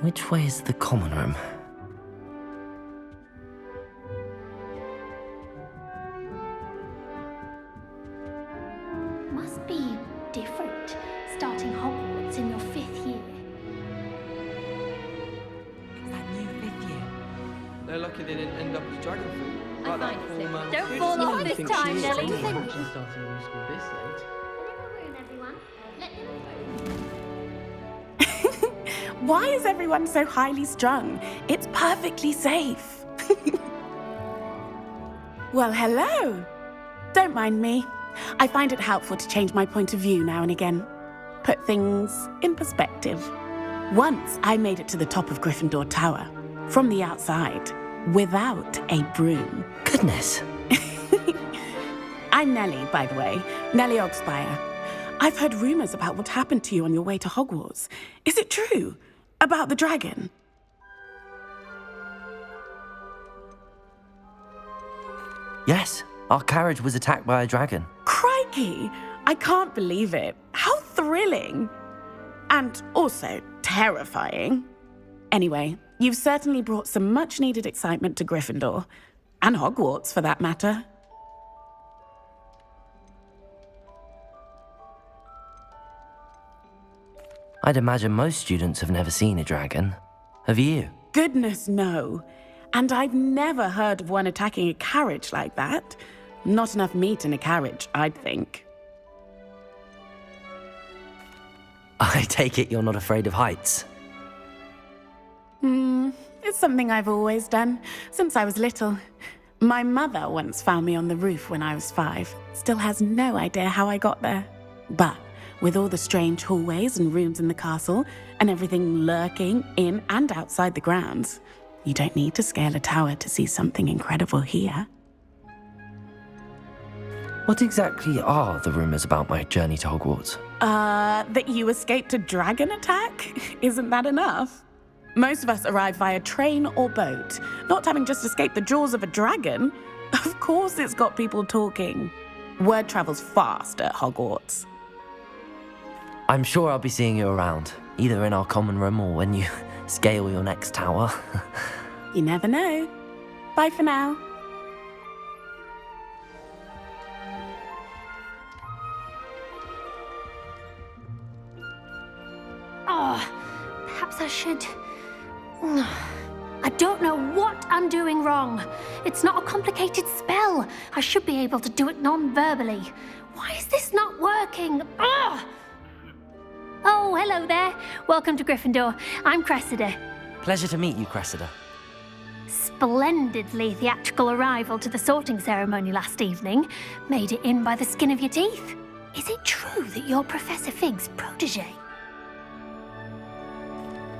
Which way is the common room? Must be different, starting Hogwarts in your 5th year. It's that new 5th year. They're lucky they didn't end up as dragon fruit. Like that poor man. Don't fall off this time, Nelly. She's starting new school this late. Never ruin everyone. Let them Why is everyone so highly strung? It's perfectly safe. Well, hello. Don't mind me. I find it helpful to change my point of view now and again. Put things in perspective. Once I made it to the top of Gryffindor Tower, from the outside, without a broom. Goodness. I'm Nellie, by the way. Nellie Ogspire. I've heard rumors about what happened to you on your way to Hogwarts. Is it true? About the dragon? Yes, our carriage was attacked by a dragon. Crikey! I can't believe it. How thrilling! And also terrifying. Anyway, you've certainly brought some much-needed excitement to Gryffindor. And Hogwarts, for that matter. I'd imagine most students have never seen a dragon. Have you? Goodness, no. And I've never heard of one attacking a carriage like that. Not enough meat in a carriage, I'd think. I take it you're not afraid of heights. It's something I've always done, since I was little. My mother once found me on the roof when I was 5. Still has no idea how I got there. But with all the strange hallways and rooms in the castle, and everything lurking in and outside the grounds, you don't need to scale a tower to see something incredible here. What exactly are the rumors about my journey to Hogwarts? That you escaped a dragon attack? Isn't that enough? Most of us arrive via train or boat, not having just escaped the jaws of a dragon. Of course it's got people talking. Word travels fast at Hogwarts. I'm sure I'll be seeing you around, either in our common room or when you scale your next tower. You never know. Bye for now. Perhaps I should... I don't know what I'm doing wrong. It's not a complicated spell. I should be able to do it non-verbally. Why is this not working? Ugh! Oh, hello there. Welcome to Gryffindor. I'm Cressida. Pleasure to meet you, Cressida. Splendidly theatrical arrival to the sorting ceremony last evening. Made it in by the skin of your teeth. Is it true that you're Professor Fig's protege?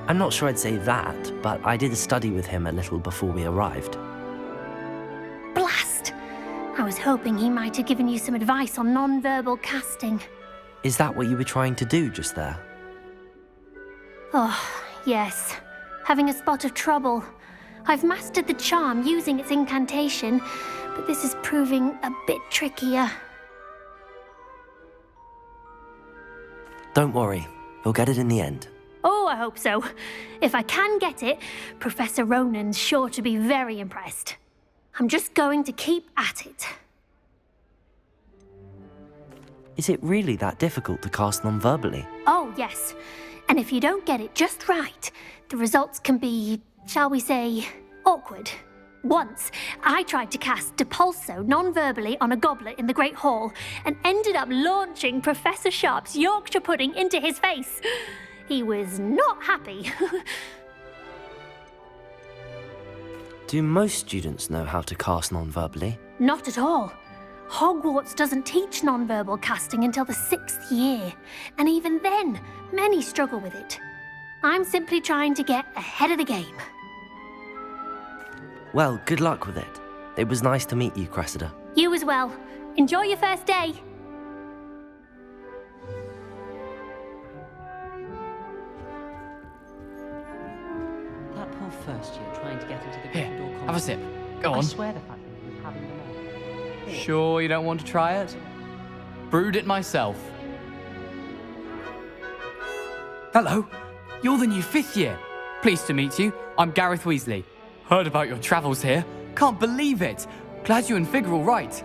I'm not sure I'd say that, but I did study with him a little before we arrived. Blast! I was hoping he might have given you some advice on non-verbal casting. Is that what you were trying to do just there? Oh, yes. Having a spot of trouble. I've mastered the charm using its incantation, but this is proving a bit trickier. Don't worry, you'll get it in the end. Oh, I hope so. If I can get it, Professor Ronan's sure to be very impressed. I'm just going to keep at it. Is it really that difficult to cast non-verbally? Oh, yes. And if you don't get it just right, the results can be, shall we say, awkward. Once, I tried to cast Depulso non-verbally on a goblet in the Great Hall and ended up launching Professor Sharp's Yorkshire pudding into his face. He was not happy. Do most students know how to cast non-verbally? Not at all. Hogwarts doesn't teach non-verbal casting until the 6th year, and even then, many struggle with it. I'm simply trying to get ahead of the game. Well, good luck with it. It was nice to meet you, Cressida. You as well. Enjoy your first day. That poor first year trying to get into the Here, Gryffindor have a Common sip. Room. Go I on. swear the fact that he was having them all. Sure you don't want to try it? Brewed it myself. Hello, you're the new 5th year. Pleased to meet you. I'm Gareth Weasley. Heard about your travels here. Can't believe it. Glad you and Fig are all right.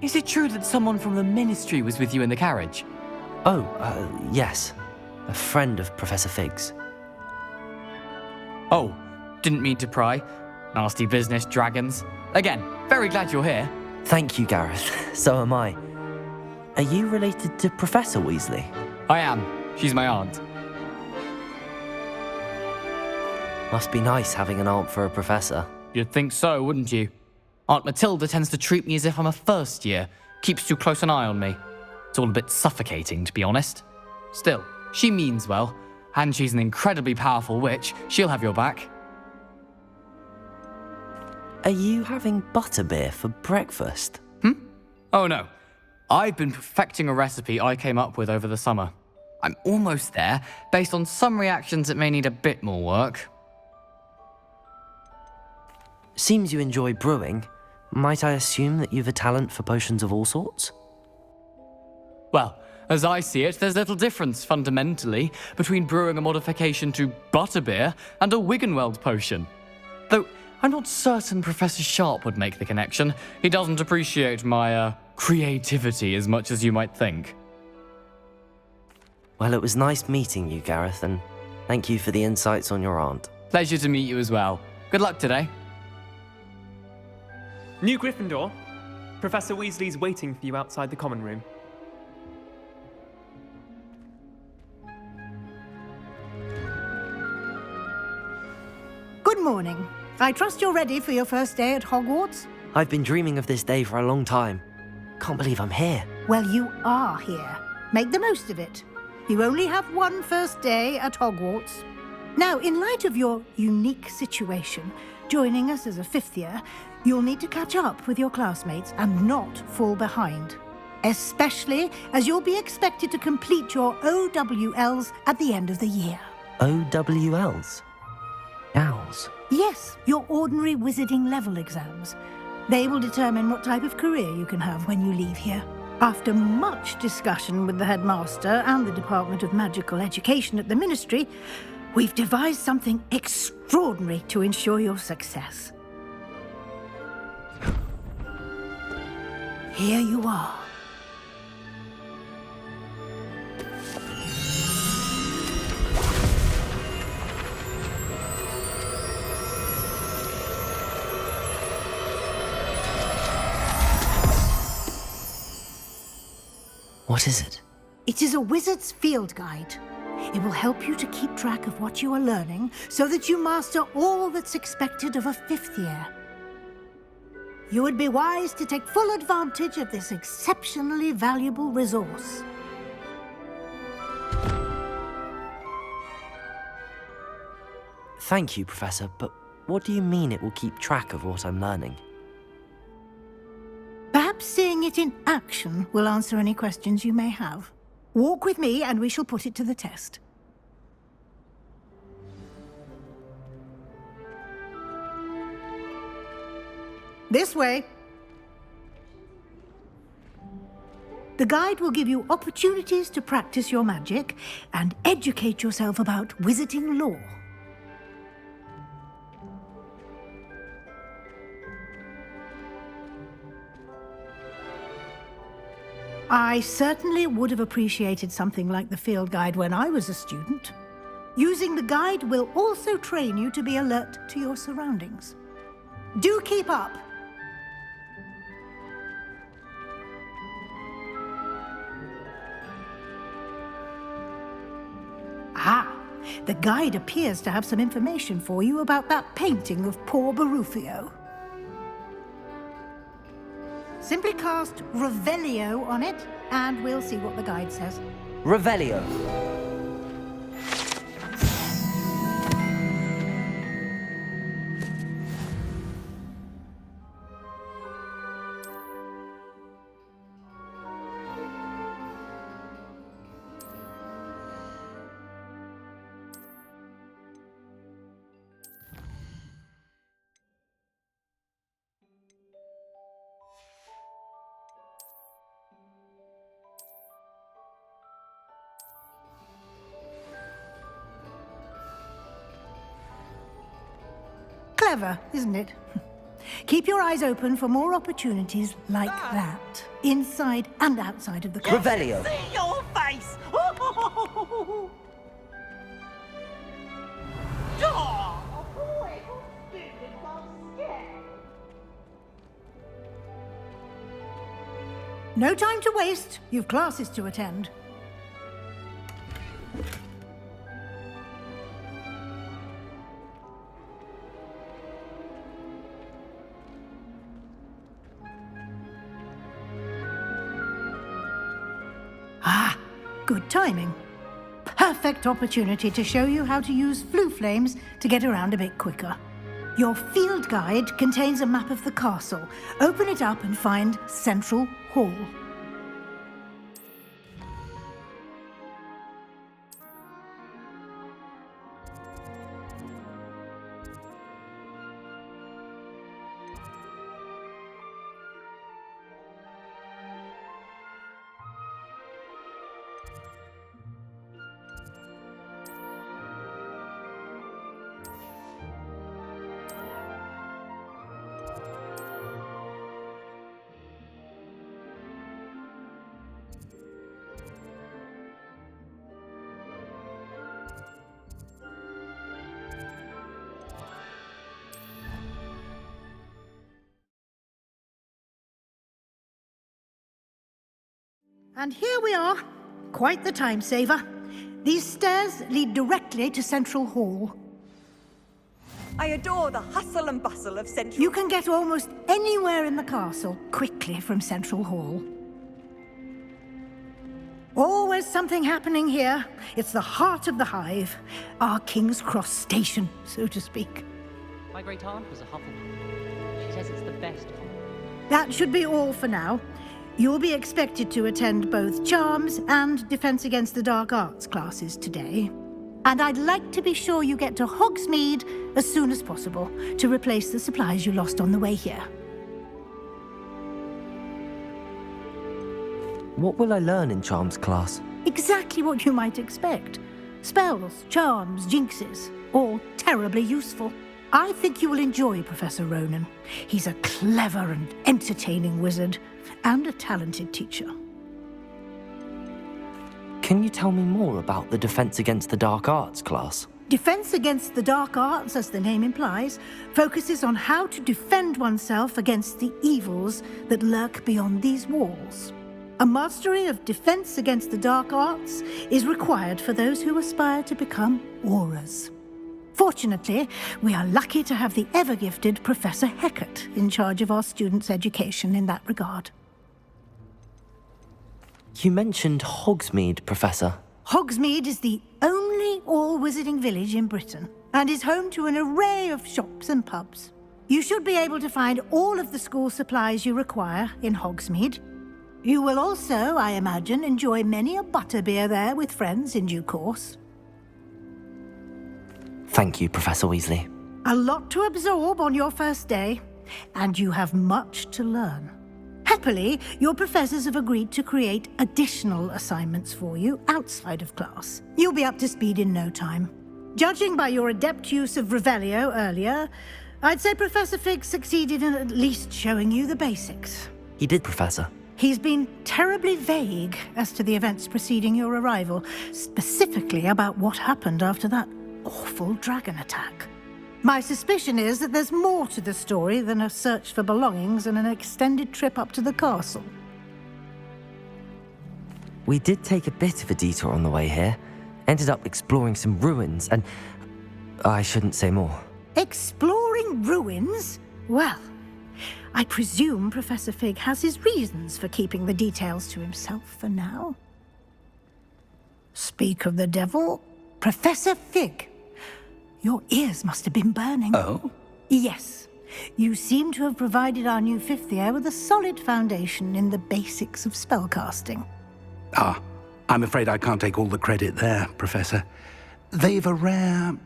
Is it true that someone from the Ministry was with you in the carriage? Oh, yes. A friend of Professor Fig's. Oh, didn't mean to pry. Nasty business, dragons. Again, very glad you're here. Thank you, Gareth. So am I. Are you related to Professor Weasley? I am. She's my aunt. Must be nice having an aunt for a professor. You'd think so, wouldn't you? Aunt Matilda tends to treat me as if I'm a first year. Keeps too close an eye on me. It's all a bit suffocating, to be honest. Still, she means well, and she's an incredibly powerful witch. She'll have your back. Are you having butterbeer for breakfast? Oh no. I've been perfecting a recipe I came up with over the summer. I'm almost there, based on some reactions that may need a bit more work. Seems you enjoy brewing. Might I assume that you've a talent for potions of all sorts? Well, as I see it, there's little difference, fundamentally, between brewing a modification to butterbeer and a Wiggenweld potion. Though, I'm not certain Professor Sharp would make the connection. He doesn't appreciate my, creativity as much as you might think. Well, it was nice meeting you, Gareth, and thank you for the insights on your aunt. Pleasure to meet you as well. Good luck today. New Gryffindor. Professor Weasley's waiting for you outside the common room. Good morning. I trust you're ready for your first day at Hogwarts? I've been dreaming of this day for a long time. Can't believe I'm here. Well, you are here. Make the most of it. You only have one first day at Hogwarts. Now, in light of your unique situation, joining us as a fifth year, you'll need to catch up with your classmates and not fall behind. Especially as you'll be expected to complete your OWLs at the end of the year. OWLs? Owls? Yes, your ordinary wizarding level exams. They will determine what type of career you can have when you leave here. After much discussion with the headmaster and the Department of Magical Education at the Ministry, we've devised something extraordinary to ensure your success. Here you are. What is it? It is a wizard's field guide. It will help you to keep track of what you are learning so that you master all that's expected of a fifth year. You would be wise to take full advantage of this exceptionally valuable resource. Thank you, Professor, but what do you mean it will keep track of what I'm learning? Perhaps seeing it in action will answer any questions you may have. Walk with me and we shall put it to the test. This way. The guide will give you opportunities to practice your magic and educate yourself about wizarding lore. I certainly would have appreciated something like the field guide when I was a student. Using the guide will also train you to be alert to your surroundings. Do keep up! Ah, the guide appears to have some information for you about that painting of poor Barufio. Simply cast Revelio on it, and we'll see what the guide says. Revelio. Clever, isn't it? Keep your eyes open for more opportunities like that, inside and outside of the class. Revelio. See your face! No time to waste. You've classes to attend. Ah, good timing. Perfect opportunity to show you how to use flue flames to get around a bit quicker. Your field guide contains a map of the castle. Open it up and find Central Hall. And here we are. Quite the time saver. These stairs lead directly to Central Hall. I adore the hustle and bustle of Central. You can get almost anywhere in the castle quickly from Central Hall. Always something happening here. It's the heart of the hive. Our King's Cross station, so to speak. My great aunt was a Hufflepuff. She says it's the best. That should be all for now. You'll be expected to attend both Charms and Defense Against the Dark Arts classes today. And I'd like to be sure you get to Hogsmeade as soon as possible to replace the supplies you lost on the way here. What will I learn in Charms class? Exactly what you might expect. Spells, charms, jinxes, all terribly useful. I think you will enjoy Professor Ronan. He's a clever and entertaining wizard, and a talented teacher. Can you tell me more about the Defense Against the Dark Arts class? Defense Against the Dark Arts, as the name implies, focuses on how to defend oneself against the evils that lurk beyond these walls. A mastery of Defense Against the Dark Arts is required for those who aspire to become auras. Fortunately, we are lucky to have the ever-gifted Professor Hecat in charge of our students' education in that regard. You mentioned Hogsmeade, Professor. Hogsmeade is the only all-wizarding village in Britain and is home to an array of shops and pubs. You should be able to find all of the school supplies you require in Hogsmeade. You will also, I imagine, enjoy many a butterbeer there with friends in due course. Thank you, Professor Weasley. A lot to absorb on your first day, and you have much to learn. Happily, your professors have agreed to create additional assignments for you outside of class. You'll be up to speed in no time. Judging by your adept use of Revelio earlier, I'd say Professor Fig succeeded in at least showing you the basics. He did, Professor. He's been terribly vague as to the events preceding your arrival, specifically about what happened after that awful dragon attack. My suspicion is that there's more to the story than a search for belongings and an extended trip up to the castle. We did take a bit of a detour on the way here. Ended up exploring some ruins and... I shouldn't say more. Exploring ruins? Well, I presume Professor Fig has his reasons for keeping the details to himself for now. Speak of the devil, Professor Fig. Your ears must have been burning. Oh? Yes. You seem to have provided our new fifth year with a solid foundation in the basics of spellcasting. Ah, I'm afraid I can't take all the credit there, Professor. They've a rare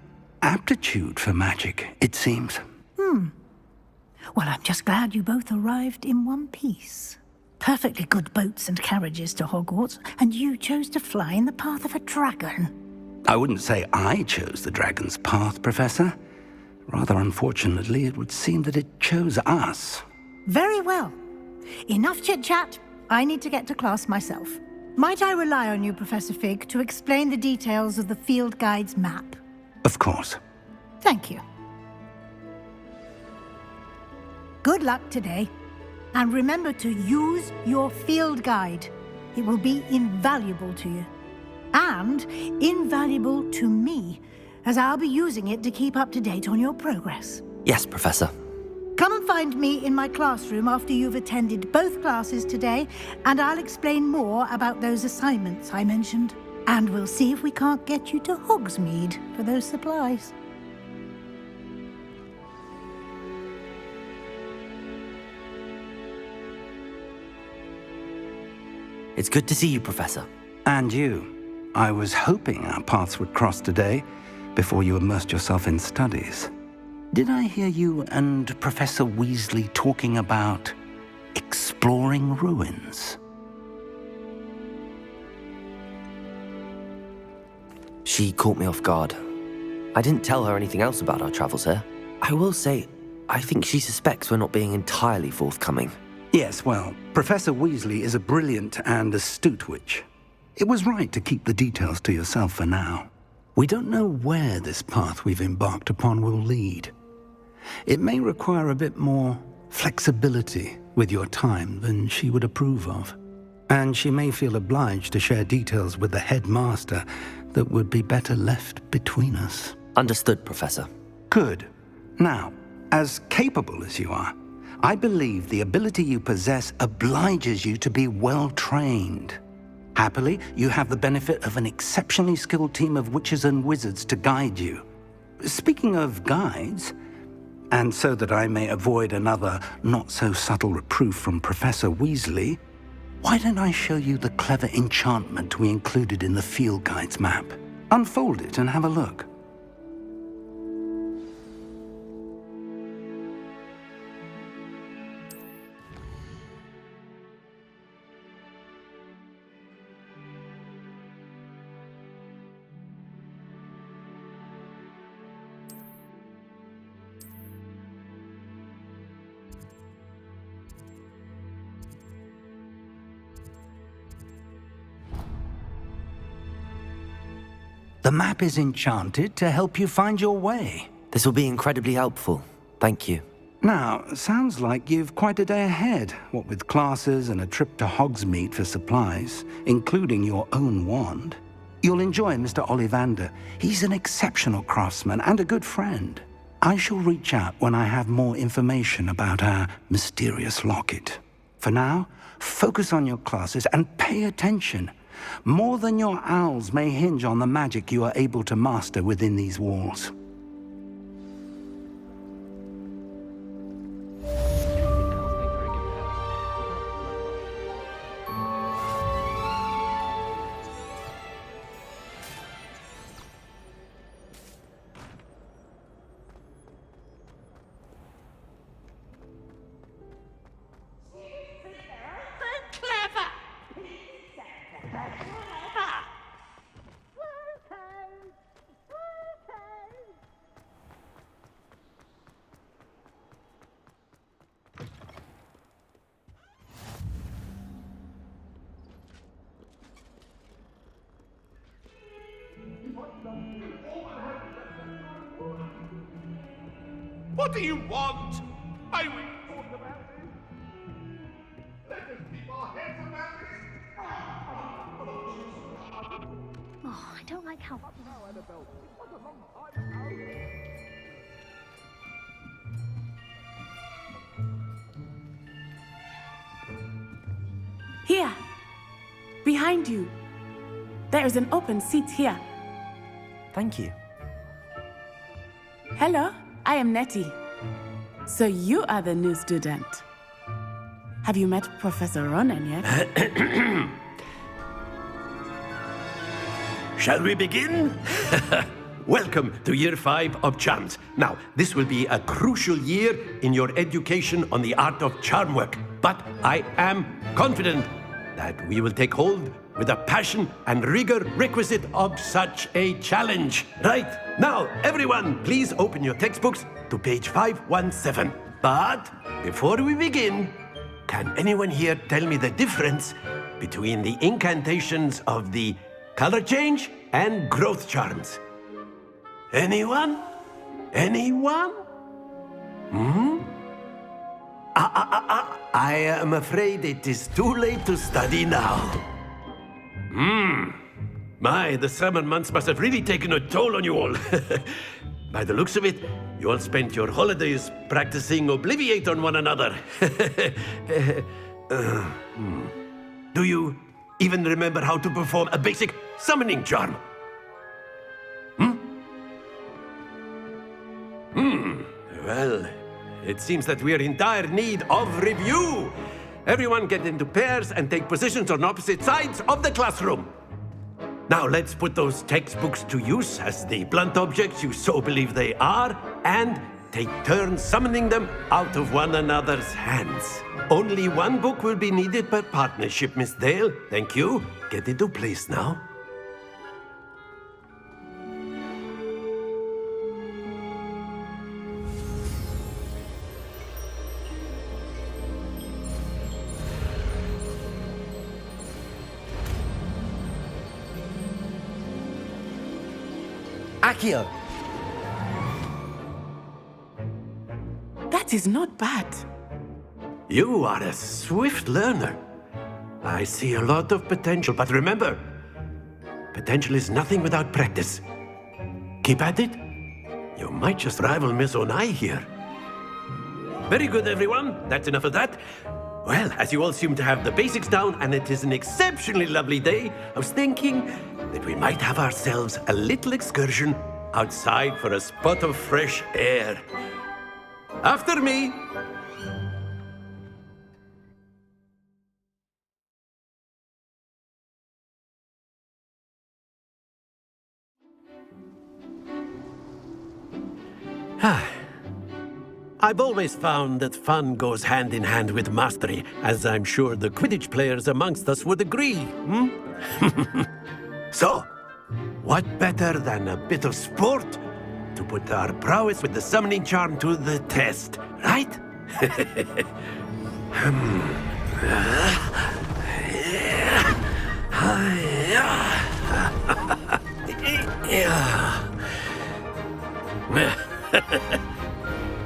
aptitude for magic, it seems. Well, I'm just glad you both arrived in one piece. Perfectly good boats and carriages to Hogwarts, and you chose to fly in the path of a dragon. I wouldn't say I chose the dragon's path, Professor. Rather unfortunately, it would seem that it chose us. Very well. Enough chit-chat. I need to get to class myself. Might I rely on you, Professor Fig, to explain the details of the field guide's map? Of course. Thank you. Good luck today. And remember to use your field guide. It will be invaluable to you. And invaluable to me, as I'll be using it to keep up to date on your progress. Yes, Professor. Come and find me in my classroom after you've attended both classes today, and I'll explain more about those assignments I mentioned. And we'll see if we can't get you to Hogsmeade for those supplies. It's good to see you, Professor. And you. I was hoping our paths would cross today, before you immersed yourself in studies. Did I hear you and Professor Weasley talking about exploring ruins? She caught me off guard. I didn't tell her anything else about our travels here. I will say, I think she suspects we're not being entirely forthcoming. Yes, well, Professor Weasley is a brilliant and astute witch. It was right to keep the details to yourself for now. We don't know where this path we've embarked upon will lead. It may require a bit more flexibility with your time than she would approve of. And she may feel obliged to share details with the headmaster that would be better left between us. Understood, Professor. Good. Now, as capable as you are, I believe the ability you possess obliges you to be well-trained. Happily, you have the benefit of an exceptionally skilled team of witches and wizards to guide you. Speaking of guides, and so that I may avoid another not-so-subtle reproof from Professor Weasley, why don't I show you the clever enchantment we included in the field guide's map? Unfold it and have a look. The map is enchanted to help you find your way. This will be incredibly helpful. Thank you. Now, sounds like you've quite a day ahead, what with classes and a trip to Hogsmeade for supplies, including your own wand. You'll enjoy Mr. Ollivander. He's an exceptional craftsman and a good friend. I shall reach out when I have more information about our mysterious locket. For now, focus on your classes and pay attention. More than your owls may hinge on the magic you are able to master within these walls. What do you want? I will talk about it. Let us keep our heads about it. Oh, I don't like how... Here, behind you. There is an open seat here. Thank you. Hello, I am Nettie. So you are the new student. Have you met Professor Ronan yet? Shall we begin? Welcome to Year 5 of Charms. Now, this will be a crucial year in your education on the art of charm work. But I am confident that we will take hold with the passion and rigor requisite of such a challenge. Right, now, everyone, please open your textbooks to page 517. But before we begin, can anyone here tell me the difference between the incantations of the color change and growth charms? Anyone? Anyone? I am afraid it is too late to study now. My, the summer months must have really taken a toll on you all. By the looks of it, you all spent your holidays practicing Obliviate on one another. Do you even remember how to perform a basic summoning charm? Well, it seems that we are in dire need of review. Everyone get into pairs and take positions on opposite sides of the classroom. Now let's put those textbooks to use as the blunt objects you so believe they are, and take turns summoning them out of one another's hands. Only one book will be needed per partnership, Miss Dale. Thank you. Get into place now. Accio! That is not bad. You are a swift learner. I see a lot of potential, but remember, potential is nothing without practice. Keep at it. You might just rival Miss Onai here. Very good, everyone. That's enough of that. Well, as you all seem to have the basics down, and it is an exceptionally lovely day, I was thinking that we might have ourselves a little excursion outside for a spot of fresh air. After me. I've always found that fun goes hand in hand with mastery, as I'm sure the Quidditch players amongst us would agree. So, what better than a bit of sport to put our prowess with the summoning charm to the test, right?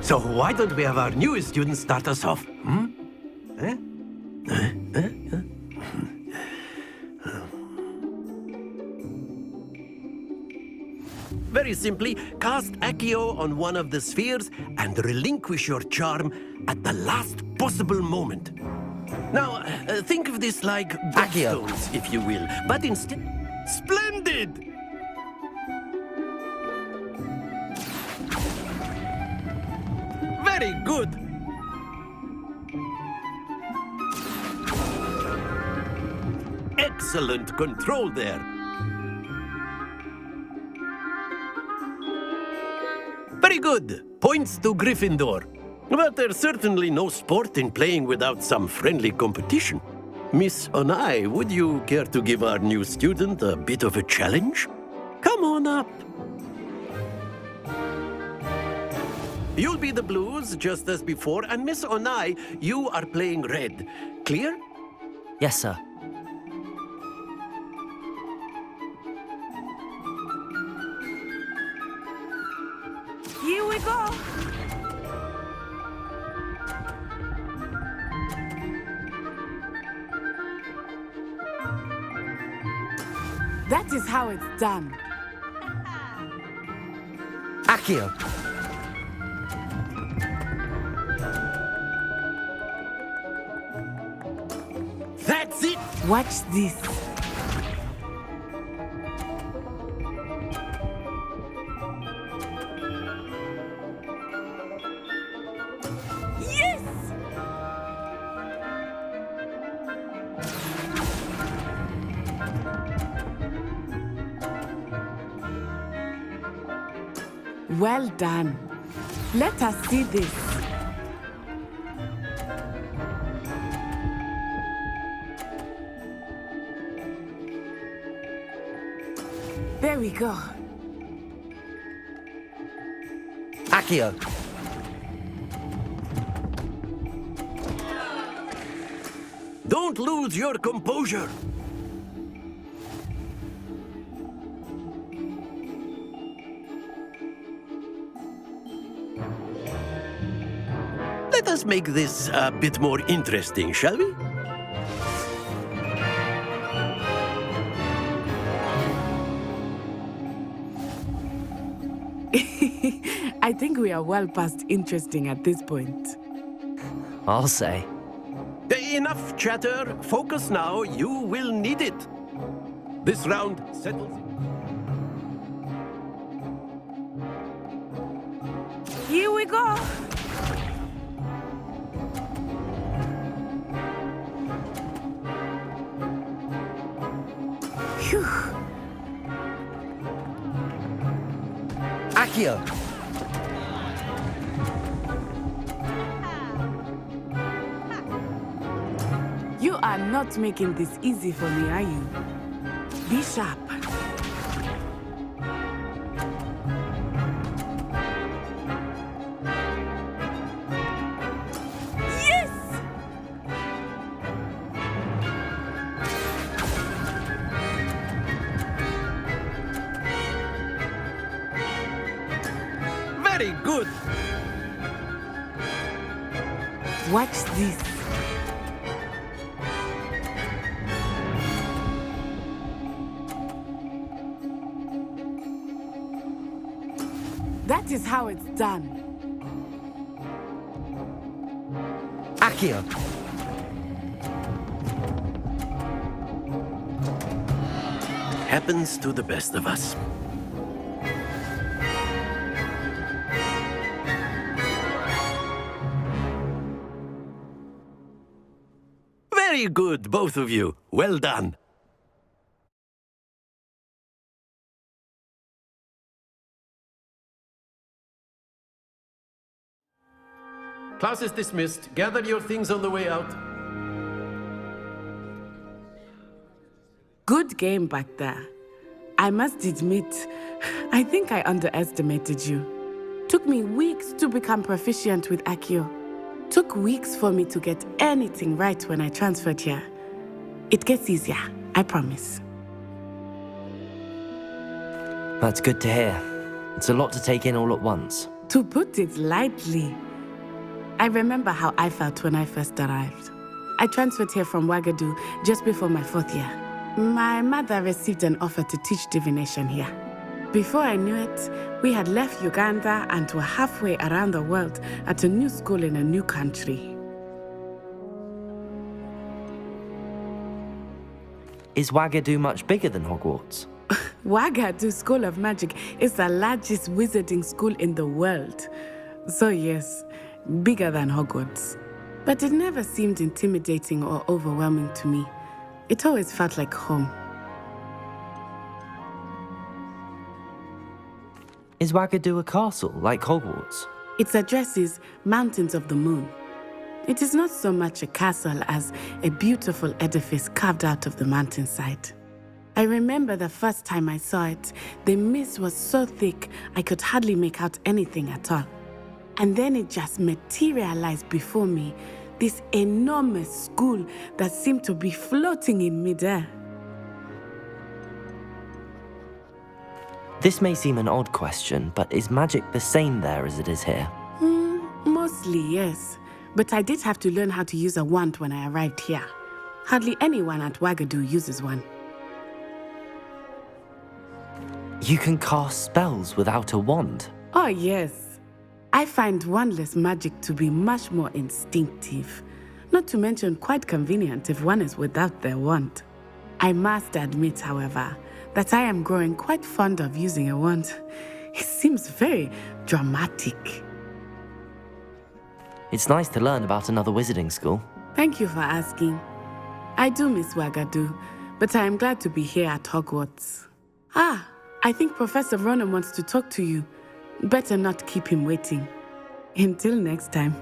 So why don't we have our newest student start us off? Very simply, cast Accio on one of the spheres and relinquish your charm at the last possible moment. Now, think of this like stones, if you will, but instead... Splendid! Very good! Excellent control there. Very good. Points to Gryffindor. But there's certainly no sport in playing without some friendly competition. Miss Onai, would you care to give our new student a bit of a challenge? Come on up. You'll be the blues, just as before, and Miss Onai, you are playing red. Clear? Yes, sir. Here we go. That is how it's done. Accio! That's it! Watch this. Yes! Well done. Let us see this. There we go. Accio! Don't lose your composure. Let us make this a bit more interesting, shall we? I think we are well past interesting at this point. I'll say. Enough chatter. Focus now. You will need it. This round settles. Here we go! Phew. Accio! You are not making this easy for me, are you? Be sharp. Yes! Very good. Watch this. That is how it's done. Accio! Happens to the best of us. Very good, both of you. Well done. Class is dismissed. Gather your things on the way out. Good game back there. I must admit, I think I underestimated you. Took me weeks to become proficient with Accio. Took weeks for me to get anything right when I transferred here. It gets easier, I promise. That's good to hear. It's a lot to take in all at once. To put it lightly, I remember how I felt when I first arrived. I transferred here from Ouagadougou just before my 4th year. My mother received an offer to teach divination here. Before I knew it, we had left Uganda and were halfway around the world at a new school in a new country. Is Ouagadougou much bigger than Hogwarts? Ouagadougou School of Magic is the largest wizarding school in the world. So yes, bigger than Hogwarts. But it never seemed intimidating or overwhelming to me. It always felt like home. Is Ouagadougou a castle, like Hogwarts? Its address is Mountains of the Moon. It is not so much a castle as a beautiful edifice carved out of the mountainside. I remember the first time I saw it, the mist was so thick I could hardly make out anything at all. And then it just materialized before me, this enormous school that seemed to be floating in midair. This may seem an odd question, but is magic the same there as it is here? Mostly, yes. But I did have to learn how to use a wand when I arrived here. Hardly anyone at Ouagadougou uses one. You can cast spells without a wand? Oh, yes. I find wandless magic to be much more instinctive. Not to mention quite convenient if one is without their wand. I must admit, however, that I am growing quite fond of using a wand. It seems very dramatic. It's nice to learn about another wizarding school. Thank you for asking. I do miss Ouagadougou, but I am glad to be here at Hogwarts. I think Professor Ronan wants to talk to you. Better not keep him waiting. Until next time.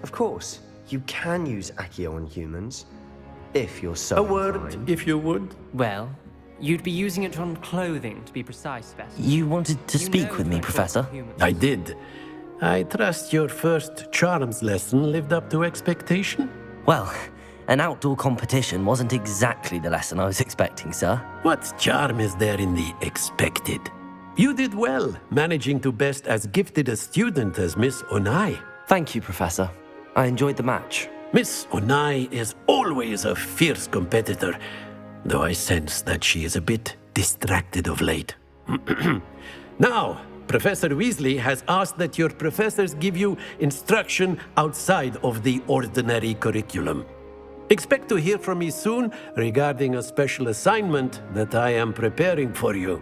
Of course, you can use Accio on humans, if you're so A word, inclined. if you would. Well, you'd be using it on clothing, to be precise, Beth. You wanted to You speak know with me, it's Professor? for humans. I did. I trust your first charms lesson lived up to expectation? Well, an outdoor competition wasn't exactly the lesson I was expecting, sir. What charm is there in the expected? You did well, managing to best as gifted a student as Miss Onai. Thank you, Professor. I enjoyed the match. Miss Onai is always a fierce competitor, though I sense that she is a bit distracted of late. Now, Professor Weasley has asked that your professors give you instruction outside of the ordinary curriculum. Expect to hear from me soon regarding a special assignment that I am preparing for you.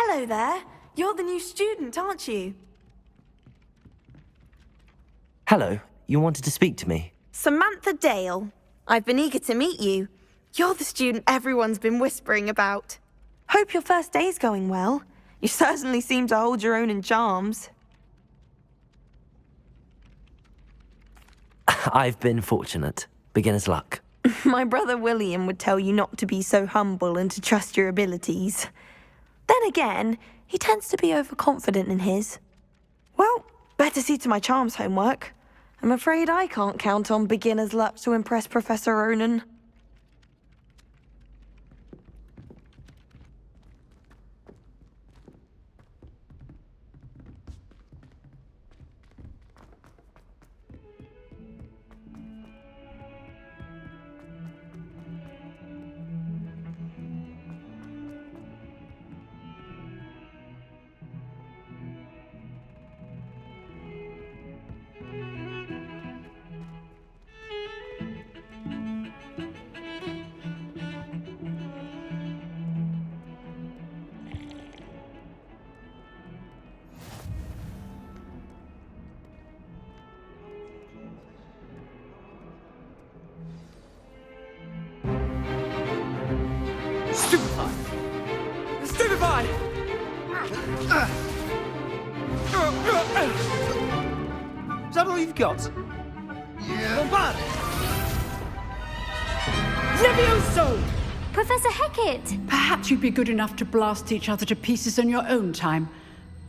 Hello there. You're the new student, aren't you? Hello, you wanted to speak to me? Samantha Dale. I've been eager to meet you. You're the student everyone's been whispering about. Hope your first day's going well. You certainly seem to hold your own in charms. I've been fortunate. Beginner's luck. My brother William would tell you not to be so humble and to trust your abilities. Then again, he tends to be overconfident in his. Well, better see to my charms homework. I'm afraid I can't count on beginner's luck to impress Professor Ronan. Stupefy! Is that all you've got? Yeah. Bombard! Levioso! Professor Hecat! Perhaps you'd be good enough to blast each other to pieces in your own time.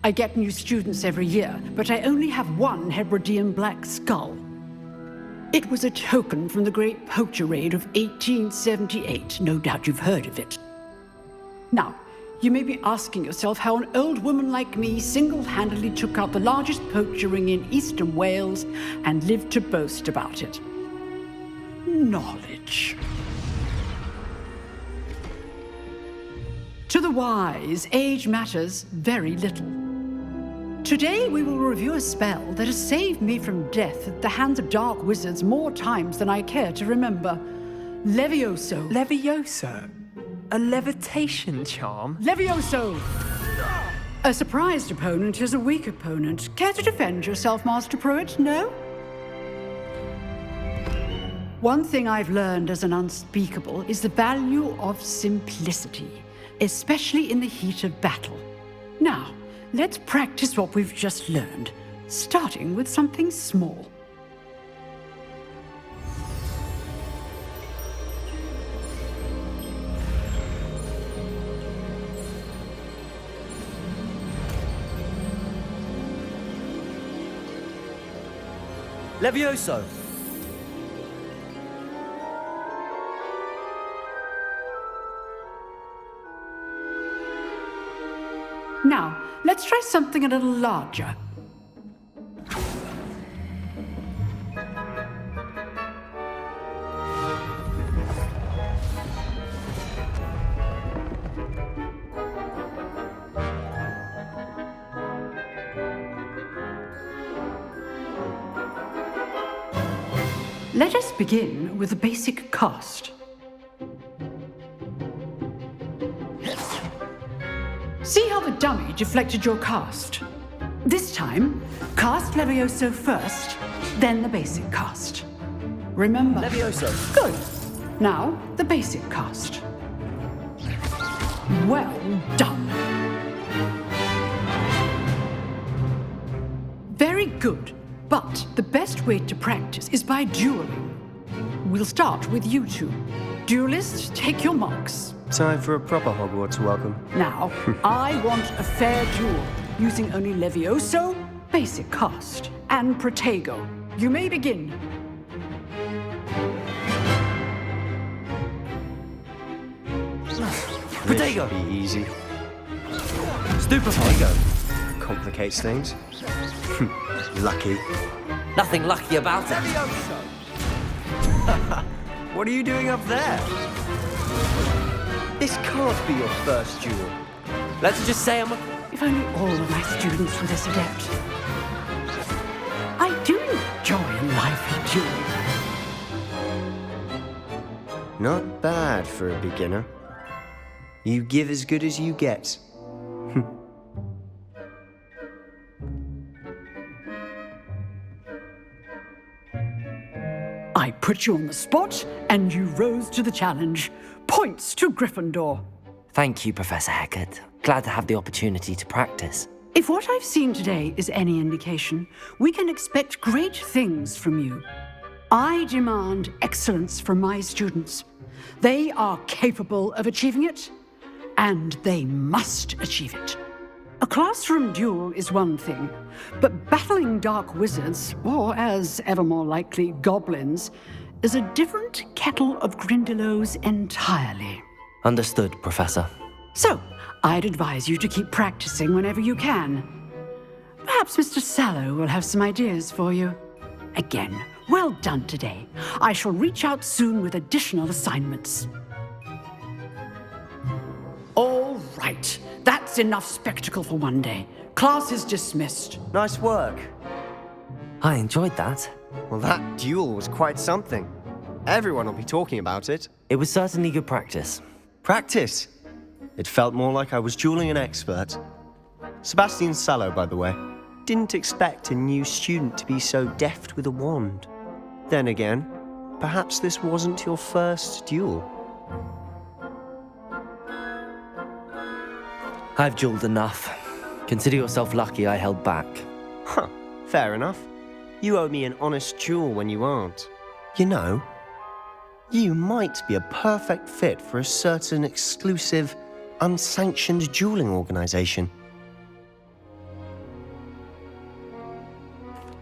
I get new students every year, but I only have one Hebridean black skull. It was a token from the Great Poacher Raid of 1878. No doubt you've heard of it. Now, you may be asking yourself how an old woman like me single-handedly took out the largest poacher ring in eastern Wales and lived to boast about it. Knowledge. To the wise, age matters very little. Today we will review a spell that has saved me from death at the hands of dark wizards more times than I care to remember. Levioso. Levioso? A levitation charm? Levioso! A surprised opponent is a weak opponent. Care to defend yourself, Master Pruitt? No? one thing I've learned as an unspeakable is the value of simplicity, especially in the heat of battle. Now, let's practice what we've just learned, starting with something small. Levioso! Now, let's try something a little larger. Let us begin with a basic cast. See how the dummy deflected your cast? This time, cast Levioso first, then the basic cast. Remember... Levioso. Good. Now, the basic cast. Well done. Very good. But the best way to practice is by dueling. We'll start with you two. Duelists, take your marks. Time for a proper Hogwarts welcome. Now, I want a fair duel, using only Levioso, basic cast, and Protego. You may begin. Protego! Be easy. Stupefy! Complicates things. Lucky. Nothing lucky about it. What are you doing up there? This can't be your first duel. Let's just say I'm a... If only all of my students were this adept. I do enjoy a lively duel. Not bad for a beginner. You give as good as you get. I put you on the spot, and you rose to the challenge. Points to Gryffindor. Thank you, Professor Hecat. Glad to have the opportunity to practice. If what I've seen today is any indication, we can expect great things from you. I demand excellence from my students. They are capable of achieving it, and they must achieve it. A classroom duel is one thing, but battling dark wizards, or as ever more likely, goblins, is a different kettle of Grindylows entirely. Understood, Professor. So, I'd advise you to keep practicing whenever you can. Perhaps Mr. Sallow will have some ideas for you. Again, well done today. I shall reach out soon with additional assignments. All right. That's enough spectacle for one day. Class is dismissed. Nice work. I enjoyed that. Well, that duel was quite something. Everyone will be talking about it. It was certainly good practice. Practice? It felt more like I was dueling an expert. Sebastian Sallow, by the way. Didn't expect a new student to be so deft with a wand. Then again, perhaps this wasn't your first duel. I've dueled enough. Consider yourself lucky I held back. Huh, fair enough. You owe me an honest duel when you aren't. You know, you might be a perfect fit for a certain exclusive, unsanctioned dueling organization.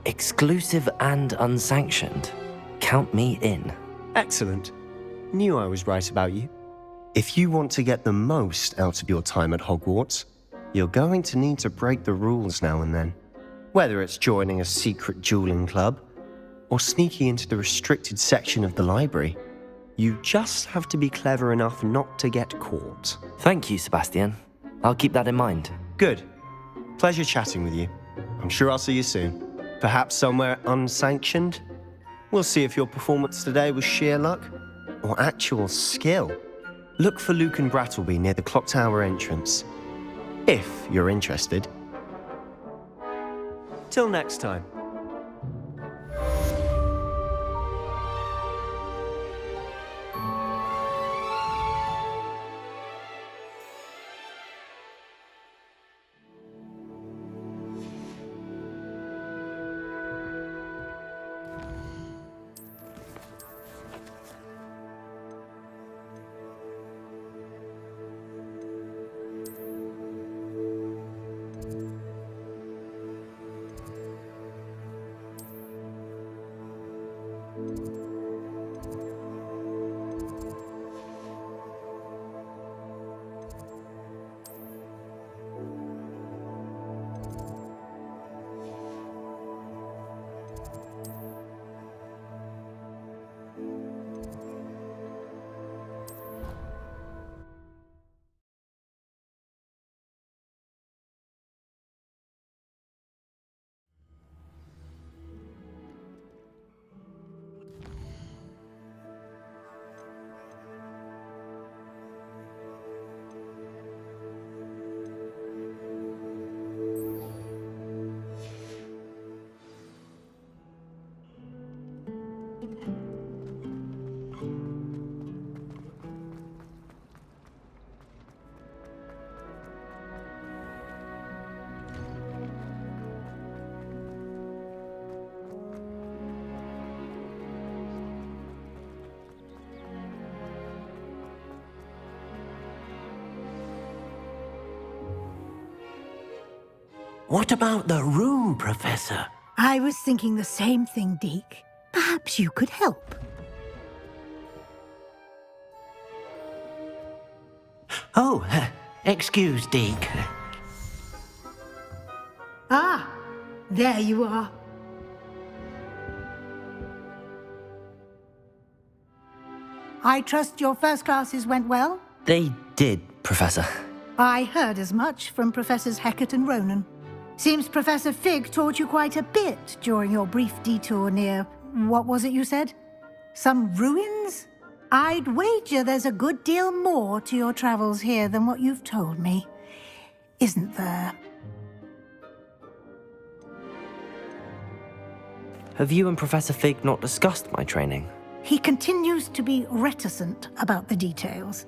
Exclusive and unsanctioned. Count me in. Excellent. Knew I was right about you. If you want to get the most out of your time at Hogwarts, you're going to need to break the rules now and then. Whether it's joining a secret dueling club, or sneaking into the restricted section of the library, you just have to be clever enough not to get caught. Thank you, Sebastian. I'll keep that in mind. Good. Pleasure chatting with you. I'm sure I'll see you soon. Perhaps somewhere unsanctioned? We'll see if your performance today was sheer luck, or actual skill. Look for Luke and Brattleby near the clock tower entrance, if you're interested. Till next time. What about the room, Professor? I was thinking the same thing, Deke. Perhaps you could help. Oh, excuse, Deke. Ah, there you are. I trust your first classes went well? They did, Professor. I heard as much from Professors Hecat and Ronan. Seems Professor Fig taught you quite a bit during your brief detour near... what was it you said? Some ruins? I'd wager there's a good deal more to your travels here than what you've told me. Isn't there? Have you and Professor Fig not discussed my training? He continues to be reticent about the details,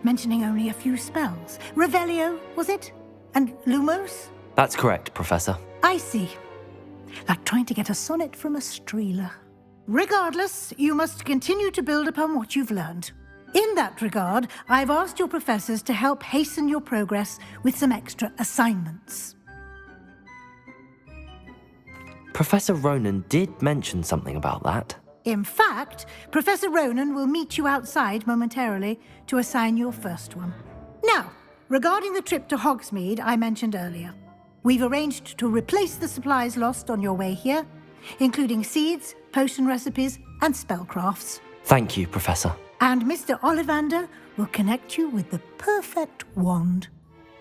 mentioning only a few spells. Revelio, was it? And Lumos? That's correct, Professor. I see. Like trying to get a sonnet from a streeler. Regardless, you must continue to build upon what you've learned. In that regard, I've asked your professors to help hasten your progress with some extra assignments. Professor Ronan did mention something about that. In fact, Professor Ronan will meet you outside momentarily to assign your first one. Now, regarding the trip to Hogsmeade I mentioned earlier, we've arranged to replace the supplies lost on your way here, including seeds, potion recipes, and spellcrafts. Thank you, Professor. And Mr. Ollivander will connect you with the perfect wand.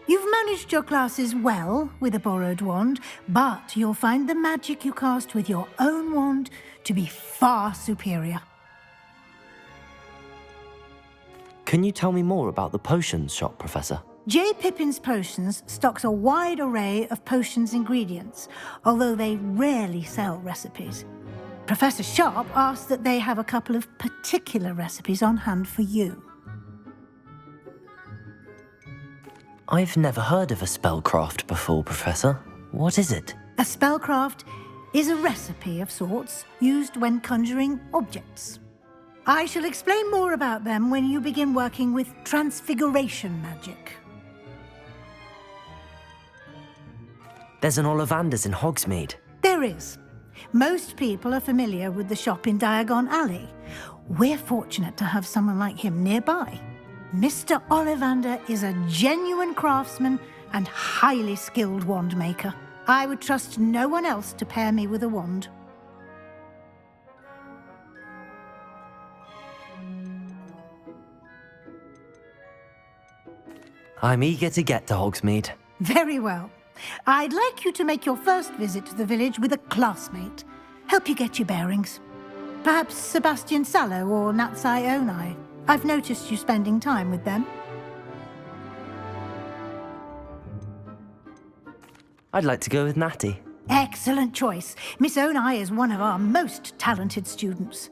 You've managed your classes well with a borrowed wand, but you'll find the magic you cast with your own wand to be far superior. Can you tell me more about the potions shop, Professor? J. Pippin's Potions stocks a wide array of potions ingredients, although they rarely sell recipes. Professor Sharp asked that they have a couple of particular recipes on hand for you. I've never heard of a spellcraft before, Professor. What is it? A spellcraft is a recipe of sorts used when conjuring objects. I shall explain more about them when you begin working with transfiguration magic. There's an Ollivander's in Hogsmeade. There is. Most people are familiar with the shop in Diagon Alley. We're fortunate to have someone like him nearby. Mr. Ollivander is a genuine craftsman and highly skilled wand maker. I would trust no one else to pair me with a wand. I'm eager to get to Hogsmeade. Very well. I'd like you to make your first visit to the village with a classmate. Help you get your bearings. Perhaps Sebastian Sallow or Natsai Onai. I've noticed you spending time with them. I'd like to go with Natty. Excellent choice. Miss Onai is one of our most talented students.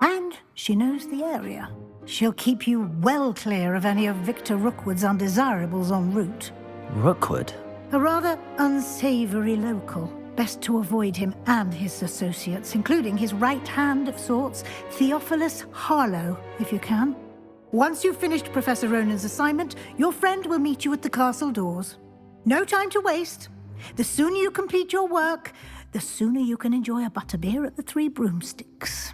And she knows the area. She'll keep you well clear of any of Victor Rookwood's undesirables en route. Rookwood? A rather unsavory local. Best to avoid him and his associates, including his right hand of sorts, Theophilus Harlow, if you can. Once you've finished Professor Ronan's assignment, your friend will meet you at the castle doors. No time to waste. The sooner you complete your work, the sooner you can enjoy a butterbeer at the Three Broomsticks.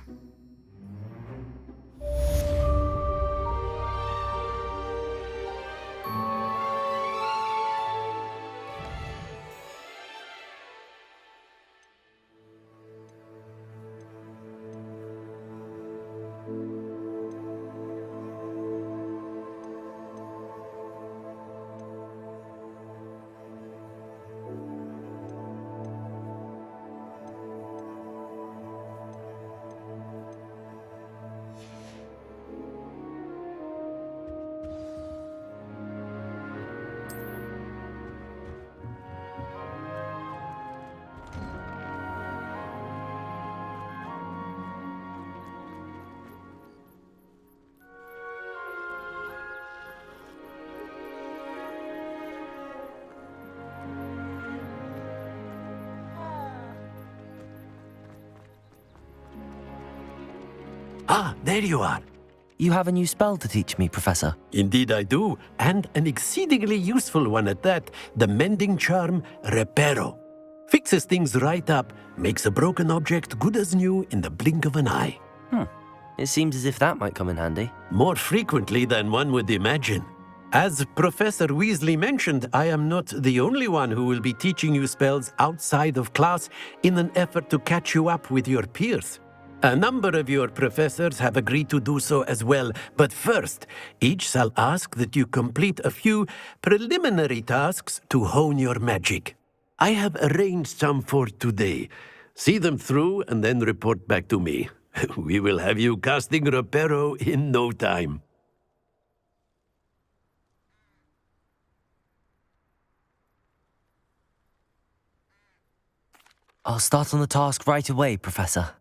Ah, there you are. you have a new spell to teach me, Professor. Indeed I do, and an exceedingly useful one at that, the mending charm Reparo. Fixes things right up, makes a broken object good as new in the blink of an eye. It seems as if that might come in handy. More frequently than one would imagine. As Professor Weasley mentioned, I am not the only one who will be teaching you spells outside of class in an effort to catch you up with your peers. A number of your professors have agreed to do so as well, but first, each shall ask that you complete a few preliminary tasks to hone your magic. I have arranged some for today. See them through and then report back to me. We will have you casting Reparo in no time. I'll start on the task right away, Professor.